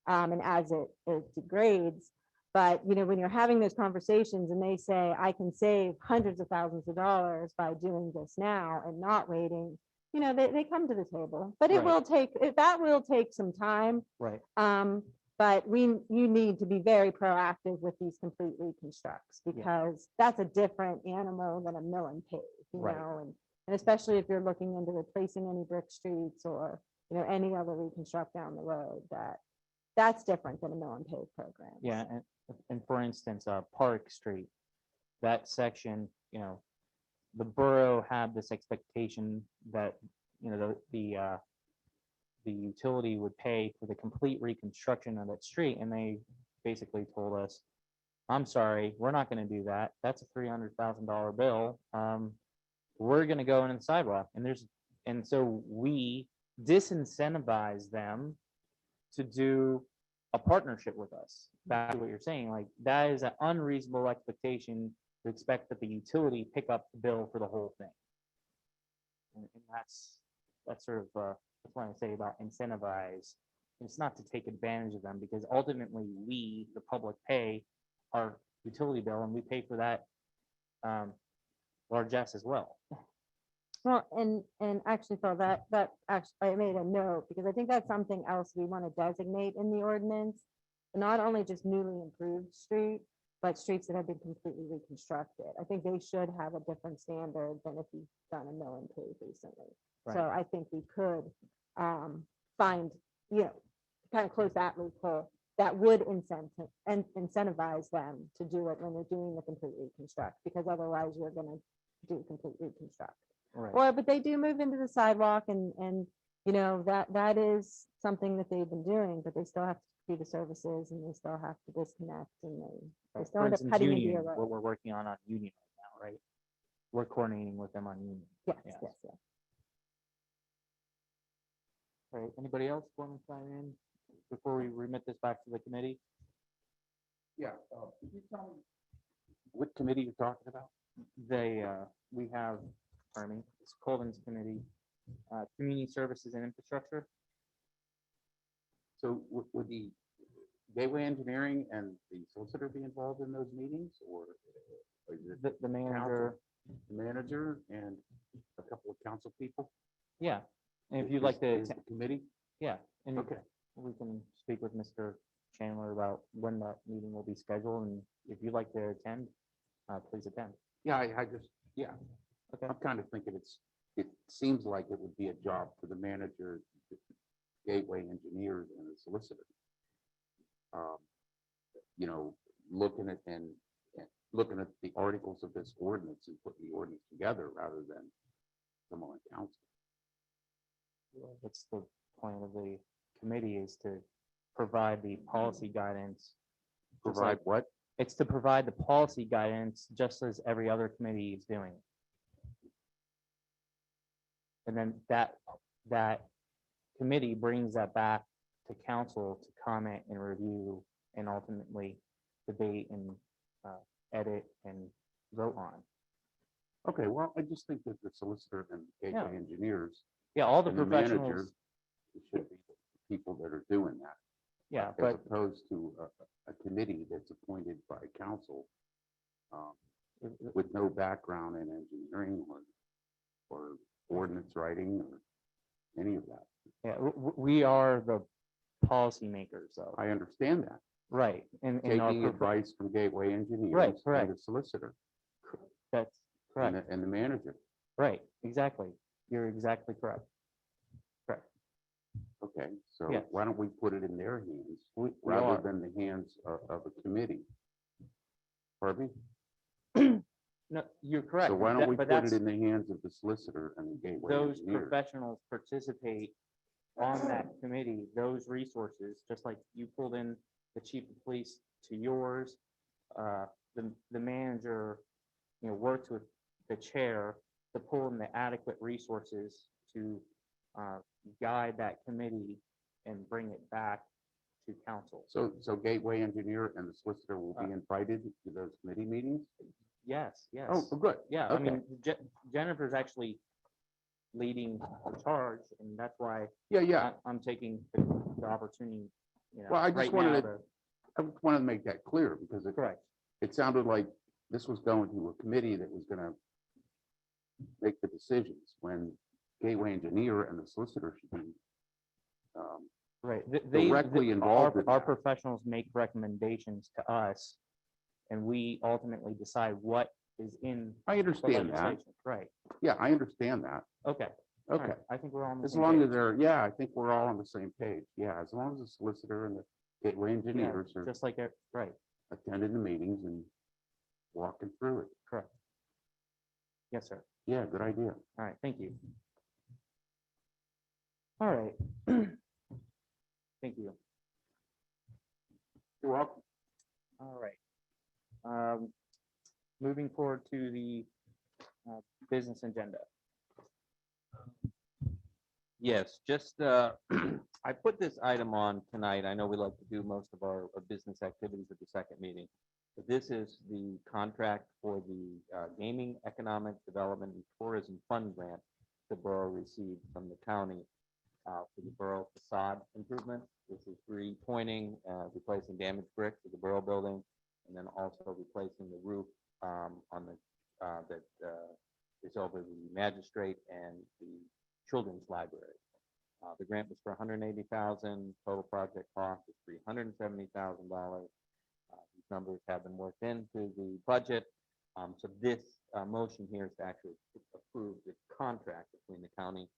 and as it degrades. But you know, when you're having those conversations and they say, I can save hundreds of thousands of dollars by doing this now and not waiting, you know, they come to the table. But it will take some time. Right. But you need to be very proactive with these complete reconstructs, because that's a different animal than a mill and pave, you know, and especially if you're looking into replacing any brick streets or, you know, any other reconstruct down the road, that's different than a mill and pave program. Yeah, and for instance, Park Street, that section, you know, the borough had this expectation that, you know, the utility would pay for the complete reconstruction of that street, and they basically told us, I'm sorry, we're not gonna do that. That's a $300,000 bill. We're gonna go in the sidewalk, and so we disincentivize them to do a partnership with us. Back to what you're saying, like, that is an unreasonable expectation to expect that the utility pick up the bill for the whole thing. And that's sort of, that's what I say about incentivize. It's not to take advantage of them, because ultimately we, the public, pay our utility bill, and we pay for that largesse as well. Well, and actually, Phil, that actually, I made a note, because I think that's something else we want to designate in the ordinance. Not only just newly improved street, but streets that have been completely reconstructed. I think they should have a different standard than if you've done a mill and pave recently. So I think we could find, you know, kind of close that loophole that would incentivize them to do it when they're doing the complete reconstruct, because otherwise you're going to do complete reconstruct. Right. But they do move into the sidewalk, and you know, that is something that they've been doing, but they still have to do the services, and they still have to disconnect, and they still For end up instance, cutting into Union, your road. what we're working on Union right now, right? We're coordinating with them on Union. Yes, yes. yes, yes. All right, anybody else want to chime in before we remit this back to the committee? Yeah, could you tell me what committee you're talking about? We have, pardon me, it's Colvin's committee, Community Services and Infrastructure. So would the gateway engineering and the solicitor be involved in those meetings, or is it The manager, the manager and a couple of council people? yeah, and if you'd like to, Is the committee? yeah, and Okay. we can speak with Mr. Chandler about when that meeting will be scheduled, and if you'd like to attend, please attend. Yeah, I just, yeah. Okay. I'm kind of thinking it seems like it would be a job for the manager, the gateway engineers, and the solicitor. You know, looking at the articles of this ordinance and putting the ordinance together rather than someone on council. That's the point of the committee, is to provide the policy guidance. just Provide like- what? It's to provide the policy guidance, just as every other committee is doing. And then that committee brings that back to council to comment and review and ultimately debate and edit and vote on. Okay, well, I just think that the solicitor and gateway Yeah. engineers Yeah, all the and the manager professionals, should be the people that are doing that. yeah, As but opposed to a committee that's appointed by council um, with no background in engineering or ordinance writing or any of that. yeah, we are the policymakers though, I understand that. right? And our Taking advice from gateway engineers and correct. the solicitor that's and correct, and the manager. right, exactly. You're exactly correct. Okay, so Yes. why don't we put it in their hands We rather are. than the hands of a committee? Pardon me? No, you're correct. So why but don't we but put that's- it in the hands of the solicitor and the gateway those engineer? professionals participate on that committee, those resources, just like you pulled in the chief of police to yours. The manager, works with the chair to pull in the adequate resources to guide that committee and bring it back to council. So gateway engineer and the solicitor will be invited to those committee meetings? Yes, yes. Oh, good. Yeah, I okay. mean, Jennifer's actually leading the charge, and that's why Yeah. I'm taking the opportunity, Well, I just right wanted now to- I just wanted to make that clear because correct. it sounded like this was going to a committee that was going to make the decisions when gateway engineer and the solicitor should be. Right. Directly involved in Our that. professionals make recommendations to us, and we ultimately decide what is in I the understand that. legislation. Right. Yeah, I understand that. Okay. all Okay. right. I think we're all on the As same long as page. they're, I think we're all on the same page. Yeah, as long as the solicitor and the gateway Yeah, engineers are just like, right, attending the meetings and walking through it. correct. Yes, sir. Yeah, good idea. All right, thank you. All right. Thank you. You're welcome. All right. Moving forward to the business agenda. Yes, just, I put this item on tonight. I know we like to do most of our business activities at the second meeting. But this is the contract for the Gaming Economic Development and Tourism Fund grant the borough received from the county for the borough facade improvements. This is repointing, replacing damaged bricks of the borough building, and then also replacing the roof on the, that is over the magistrate and the children's library. The grant was for $180,000. Total project cost is $370,000. These numbers have been worked into the budget. So this motion here is to actually approve the contract between the county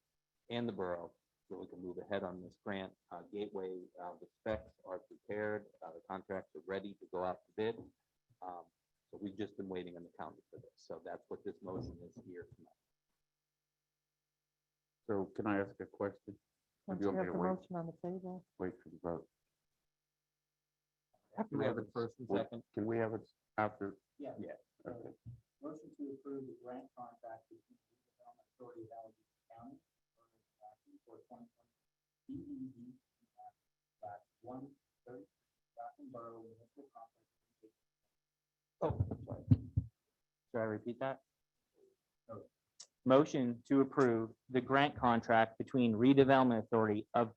and the borough so we can move ahead on this grant. Gateway, the specs are prepared. The contracts are ready to go out to bid. So we've just been waiting on the county for this. So that's what this motion is here tonight. So can I ask a question? Or Once do you you want me have to the wait, motion on the table, wait for the vote? Can we have it first and Well, second? Can we have it after? Yeah. Okay. Motion to approve the grant contract between the Development Authority of Allegheny County for 2020 DED /130 Crafton Borough Municipal Complex. Oh, sorry. Should I repeat that? Motion to approve the grant contract between Redevelopment Authority of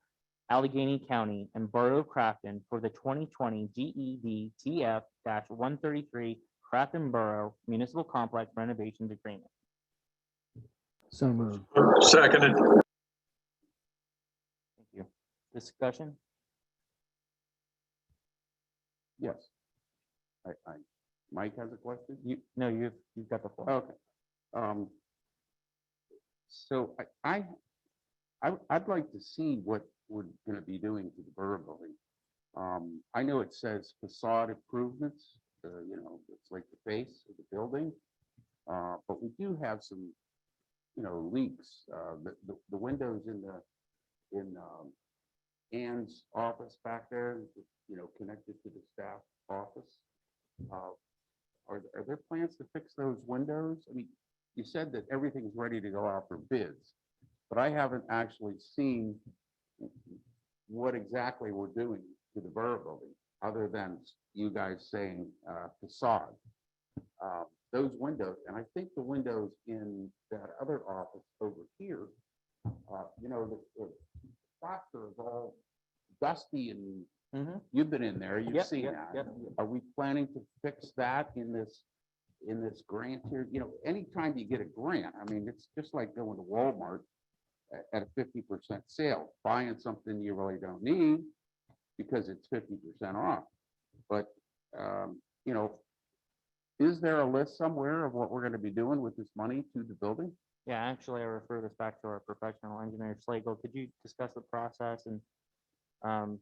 Allegheny County and Borough of Crafton for the 2020 DED TF-133 Crafton Borough Municipal Complex Renovations Agreement. So moved. Seconded. Thank you. Discussion? Yes. Mike has a question? No, you've got the floor. Okay. So I'd like to see what we're going to be doing to the borough building. I know it says facade improvements, it's like the face of the building. But we do have some, leaks. The windows in Ann's office back there, connected to the staff office. Are there plans to fix those windows? I mean, you said that everything's ready to go out for bids, but I haven't actually seen what exactly we're doing to the Borough building, other than you guys saying facade. Those windows, and I think the windows in that other office over here, the plaster is all dusty, and you've been in there, you've Yep, seen yep, that. yep. Are we planning to fix that in this grant here? Anytime you get a grant, I mean, it's just like going to Walmart at a 50% sale, buying something you really don't need because it's 50% off. But, is there a list somewhere of what we're going to be doing with this money to the building? Yeah, actually, I refer this back to our professional engineer, Slagle. Could you discuss the process and,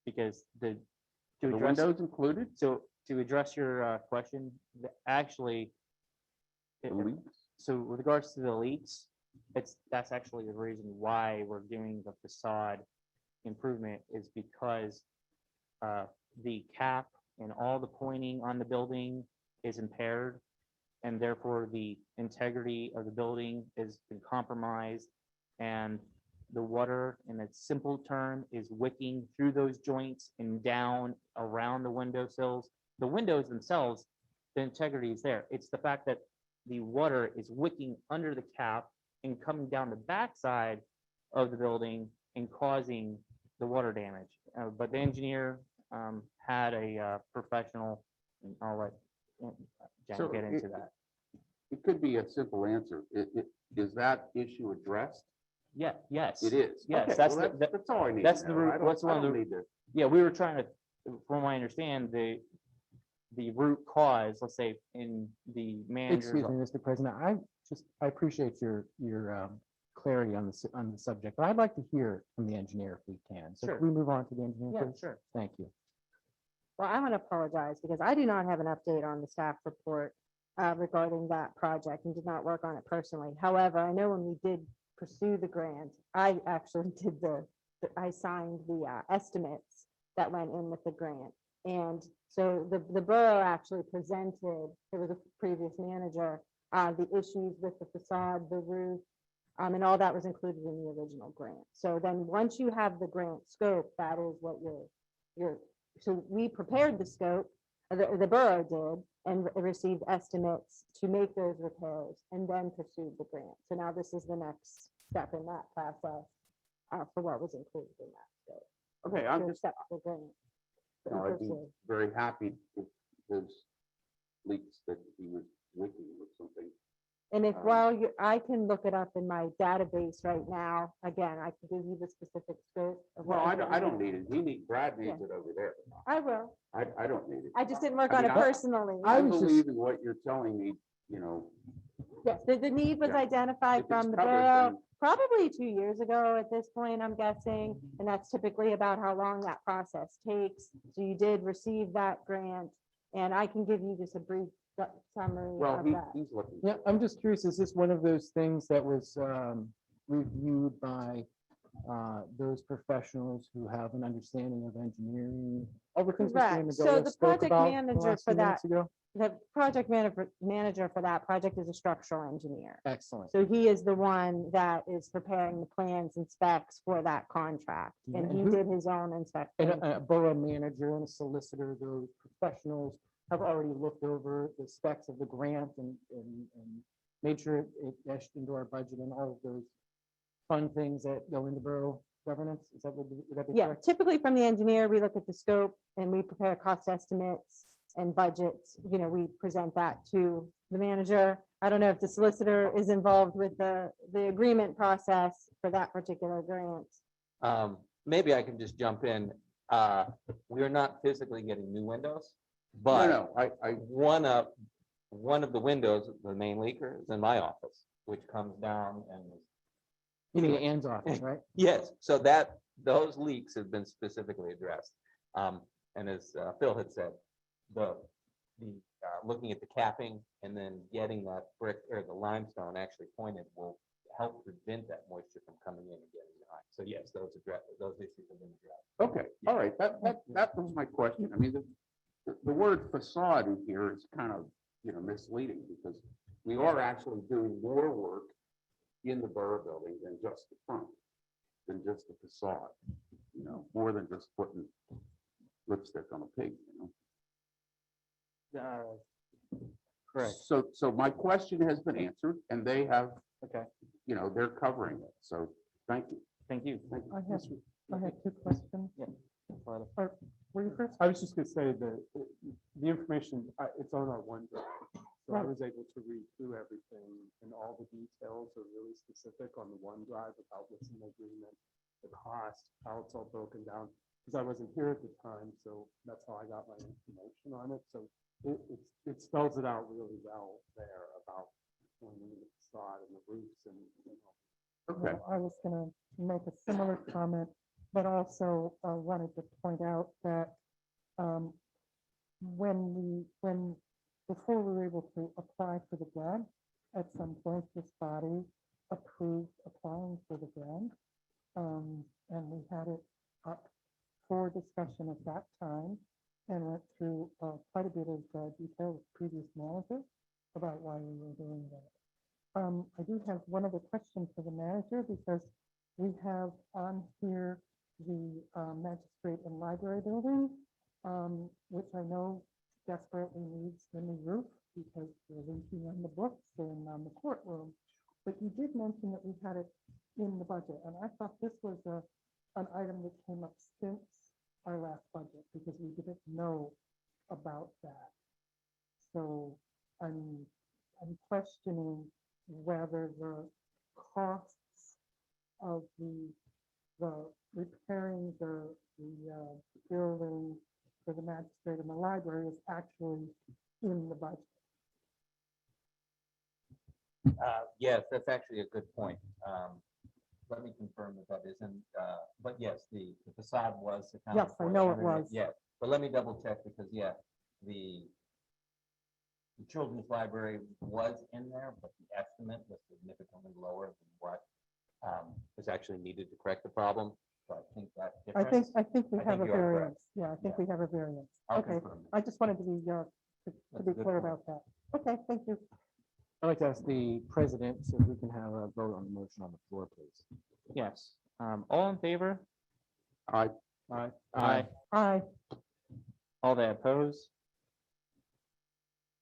because to The address, windows included? so to address your question, actually, The leaks? so with regards to the leaks, that's actually the reason why we're doing the facade improvement is because the cap and all the pointing on the building is impaired, and therefore the integrity of the building has been compromised, and the water, in a simple term, is wicking through those joints and down around the windowsills. The windows themselves, the integrity is there. It's the fact that the water is wicking under the cap and coming down the backside of the building and causing the water damage. But the engineer had a professional, and I'll let Jen So get into that. It could be a simple answer. Is that issue addressed? Yeah, yes. It is. Yes, Okay, that's well, the- that's all I need. that's to the know. root- I don't- what's one I of don't the- need to- Yeah, we were trying to, from what I understand, the root cause, let's say, in the manager's. Excuse me, Mr. President, I appreciate your clarity on the subject, but I'd like to hear from the engineer if we can. So Sure. can we move on to the engineer, Yeah, please? sure. Thank you. Well, I want to apologize because I do not have an update on the staff report regarding that project and did not work on it personally. However, I know when we did pursue the grant, I actually did I signed the estimates that went in with the grant. And so the borough actually presented, there was a previous manager, the issues with the facade, the roof, and all that was included in the original grant. So then once you have the grant scope, that is what so we prepared the scope, the borough did, and received estimates to make those repairs and then pursued the grant. So now this is the next step in that process for what was included in that scope. Okay, I'm to just, accept the grant. I'd be very happy if those leaks that he was wicking or something. And if, I can look it up in my database right now. Again, I can give you the specific scope. of what Well, was I don't in need it. Brad needs Yeah. it over there. I will. I don't need it. I just didn't work I on mean, it personally. I was just- believe in what you're telling me, Yes, the need was Yeah. identified If it's from the covered, borough then- probably 2 years ago at this point, I'm guessing. And that's typically about how long that process takes. So you did receive that grant, and I can give you just a brief summary well, of that. he's looking. Yeah, I'm just curious, is this one of those things that was reviewed by those professionals who have an understanding of engineering? All the things Mr. Correct. So Amendola the spoke project about the manager last for few minutes ago? The project manager for that project is a structural engineer. Excellent. So he is the one that is preparing the plans and specs for that contract. Yeah, And and he who- did his own And inspection. a borough manager and a solicitor, those professionals have already looked over the specs of the grant and made sure it meshed into our budget and all of those fun things that go into borough governance. Is that, would that be Yeah, correct? typically from the engineer, we look at the scope and we prepare cost estimates and budgets. We present that to the manager. I don't know if the solicitor is involved with the agreement process for that particular grant. Maybe I can just jump in. We are not physically getting new windows, No, but no, I, one of the windows, the main leaker, is in my office, which comes down and You mean Ann's office, right? yes, so those leaks have been specifically addressed. And as Phil had said, the looking at the capping and then getting that brick or the limestone actually pointed will help prevent that moisture from coming in and getting behind. So yes, those issues have been addressed. okay, all right, that was my question. I mean, the word facade in here is kind of, misleading because we are actually doing more work in the Borough building than just the front, than just the facade, you know, more than just putting lipstick on a pig, you know? Correct. So my question has been answered, and they have, Okay, you know, they're covering it, so thank you. thank you. I have two questions. Carla. Were you first? I was just gonna say that the information, it's on our OneDrive. So I Right. was able to read through everything, and all the details are really specific on the OneDrive about what's in the agreement, the cost, how it's all broken down. Because I wasn't here at the time, so that's how I got my information on it. So it spells it out really well there about the facade and the roofs and, you know. Okay. I was gonna make a similar comment, but also wanted to point out that before we were able to apply for the grant, at some point, this body approved applying for the grant. And we had it up for discussion at that time and went through quite a bit of detail with previous managers about why we were doing that. I do have one other question for the manager because we have on here the magistrate and library building, which I know desperately needs the new roof because we're leaking on the books and on the courtroom. But you did mention that we had it in the budget, and I thought this was an item that came up since our last budget because we didn't know about that. So I'm questioning whether the costs of the repairing the building for the magistrate and the library is actually in the budget. Yes, that's actually a good point. Let me confirm that that isn't, but yes, the facade was accounted Yes, I for. know it was. Yeah, but let me double check because, yeah, the children's library was in there, but the estimate was significantly lower than what is actually needed to correct the problem. So I think that I difference. think we I have a think you are correct. variance. Yeah, I think Yeah. we have a variance. I'll Okay, confirm I just wanted to be That's a good clear point. about that. Okay, thank you. I'd like to ask the president so we can have a vote on the motion on the floor, please. Yes. All in favor? I, Aye. Aye. All that oppose?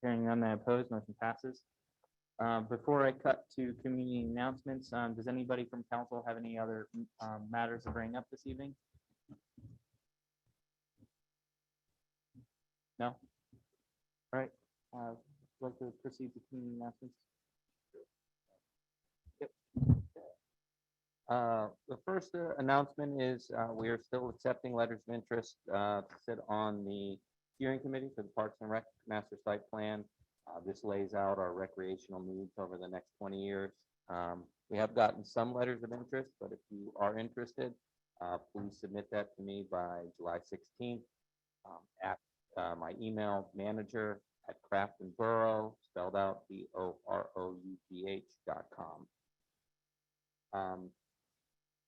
Hearing none that oppose, motion passes. Before I cut to community announcements, does anybody from council have any other matters to bring up this evening? No? All right, like to proceed to community announcements? The first announcement is we are still accepting letters of interest to sit on the steering committee for the Parks and Rec Master Site Plan. This lays out our recreational needs over the next 20 years. We have gotten some letters of interest, but if you are interested, please submit that to me by July 16th at my email manager@Crafton Borough, spelled out BOROUGH.com.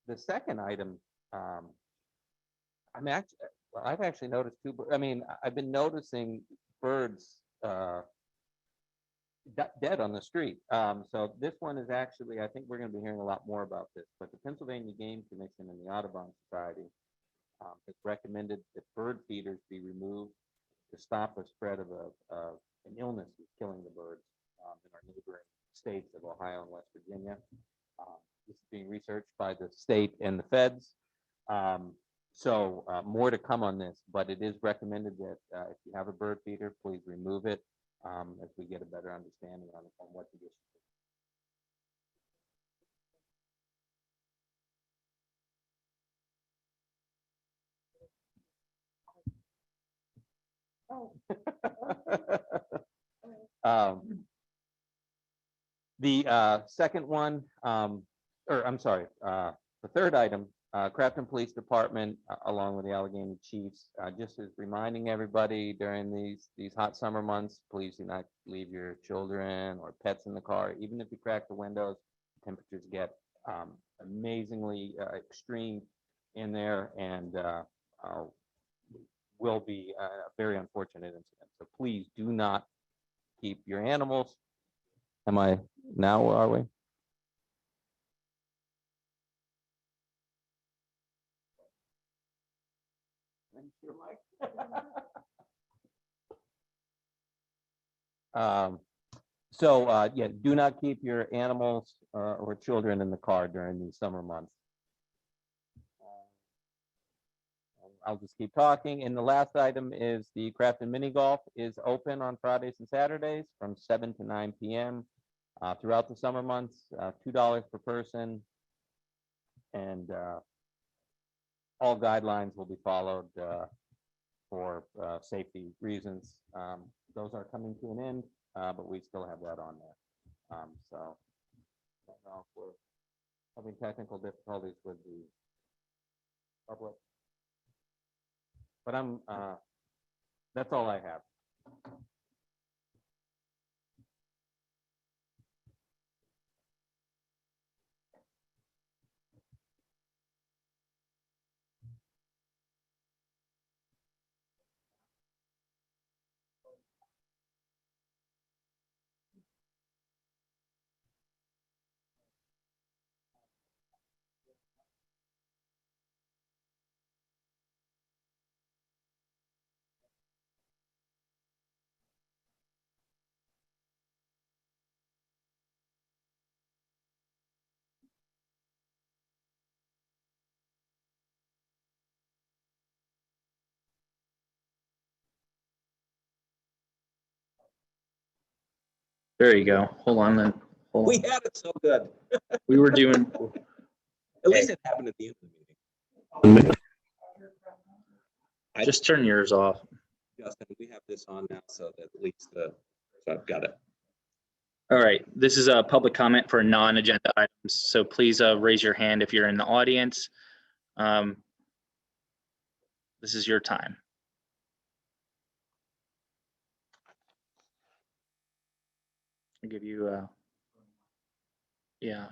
The second item, I've actually noticed two. I mean, I've been noticing birds dead on the street. So this one is actually, I think we're going to be hearing a lot more about this. But the Pennsylvania Game Commission and the Audubon Society has recommended that bird feeders be removed to stop the spread of an illness that's killing the birds in our neighboring states of Ohio and West Virginia. This is being researched by the state and the feds. So more to come on this, but it is recommended that if you have a bird feeder, please remove it as we get a better understanding on what the issue is. The second one, or I'm sorry, the third item, Crafton Police Department, along with the Allegheny Chiefs, just is reminding everybody during these hot summer months, please do not leave your children or pets in the car. Even if you crack the windows, temperatures get amazingly extreme in there and will be a very unfortunate incident. So please do not keep your animals. Am I now, are we? Yeah, do not keep your animals or children in the car during these summer months. I'll just keep talking. And the last item is the Crafton Mini Golf is open on Fridays and Saturdays from 7 to 9 p.m. Throughout the summer months, $2 per person. And all guidelines will be followed for safety reasons. Those are coming to an end, but we still have that on there. So I don't know if we're having technical difficulties with the public. But that's all I have. There you go. Hold on then. Hold We on. had it so good. We were doing, At least it happened at the end of the meeting. just turn yours off. Justin, we have this on now so that at least so I've got it. All right, this is a public comment for non-agenda items, so please raise your hand if you're in the audience. This is your time. I'll give you,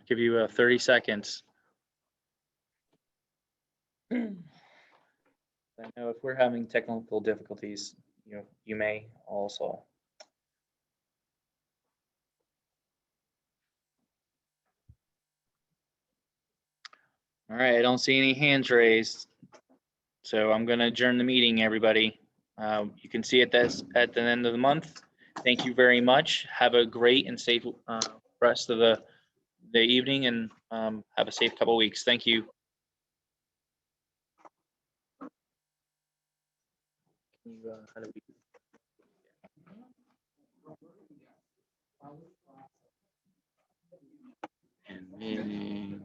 give you 30 seconds. I know if we're having technical difficulties, you may also. All right, I don't see any hands raised. So I'm going to adjourn the meeting, everybody. You can see it at the end of the month. Thank you very much. Have a great and safe rest of the evening, and have a safe couple weeks. Thank you. How do we- And then-